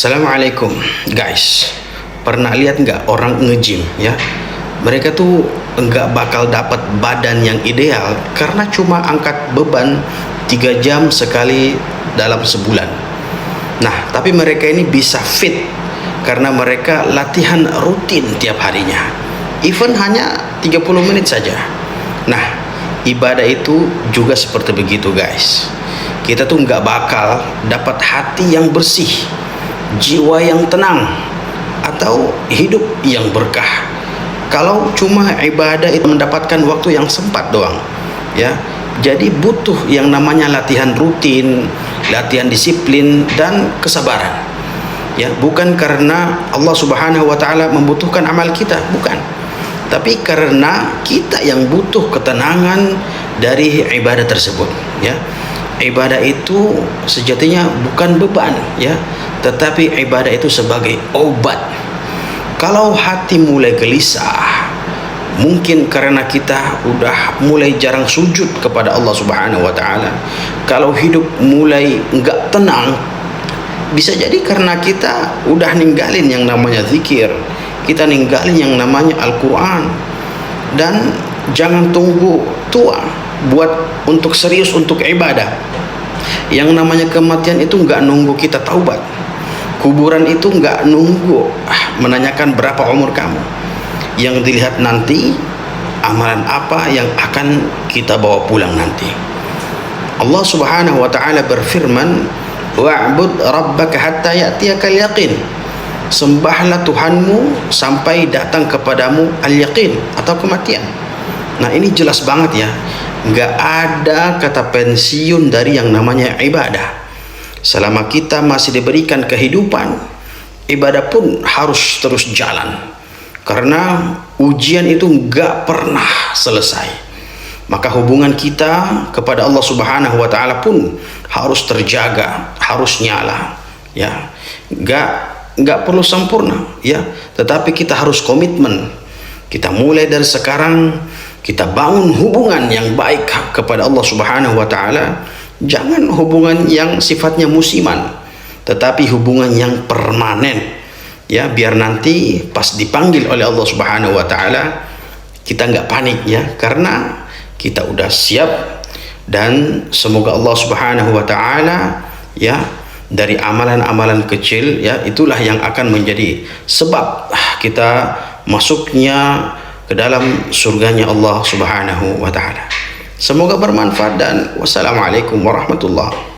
Assalamualaikum guys. Pernah lihat nggak orang nge-gym ya? Mereka tuh nggak bakal dapat badan yang ideal karena cuma angkat beban 3 jam sekali dalam sebulan. Nah, tapi mereka ini bisa fit karena mereka latihan rutin tiap harinya. Even hanya 30 menit saja. Nah, ibadah itu juga seperti begitu guys. Kita tuh nggak bakal dapat hati yang bersih, jiwa yang tenang, atau hidup yang berkah kalau cuma ibadah itu mendapatkan waktu yang sempat doang ya. Jadi butuh yang namanya latihan rutin, latihan disiplin, dan kesabaran ya. Bukan karena Allah Subhanahu wa Ta'ala membutuhkan amal kita, bukan, tapi karena kita yang butuh ketenangan dari ibadah tersebut ya. Ibadah itu sejatinya bukan beban ya, tetapi ibadah itu sebagai obat. Kalau hati mulai gelisah, mungkin karena kita udah mulai jarang sujud kepada Allah Subhanahu wa Ta'ala. Kalau hidup mulai enggak tenang, bisa jadi karena kita udah ninggalin yang namanya zikir, kita ninggalin yang namanya Al-Quran. Dan jangan tunggu tua buat untuk serius untuk ibadah. Yang namanya kematian itu nggak nunggu kita taubat. Kuburan itu nggak nunggu menanyakan berapa umur kamu. Yang dilihat nanti amalan apa yang akan kita bawa pulang nanti. Allah Subhanahu wa Ta'ala berfirman, wa'bud rabbaka hatta ya'tiyakal yaqin. Sembahlah Tuhanmu sampai datang kepadamu al-yaqin atau kematian. Nah, ini jelas banget ya, nggak ada kata pensiun dari yang namanya ibadah. Selama kita masih diberikan kehidupan, ibadah pun harus terus jalan, karena ujian itu nggak pernah selesai. Maka hubungan kita kepada Allah Subhanahu wa Ta'ala pun harus terjaga, harus nyala ya. Nggak perlu sempurna ya, tetapi kita harus komitmen. Kita mulai dari sekarang, kita bangun hubungan yang baik kepada Allah Subhanahu wa Ta'ala. Jangan hubungan yang sifatnya musiman, tetapi hubungan yang permanen ya, biar nanti pas dipanggil oleh Allah Subhanahu wa Ta'ala kita nggak panik ya, karena kita udah siap. Dan semoga Allah Subhanahu wa Ta'ala ya, dari amalan-amalan kecil ya, itulah yang akan menjadi sebab kita masuknya ke dalam surganya Allah Subhanahu wa Ta'ala. Semoga bermanfaat, dan wassalamualaikum warahmatullahi wabarakatuh.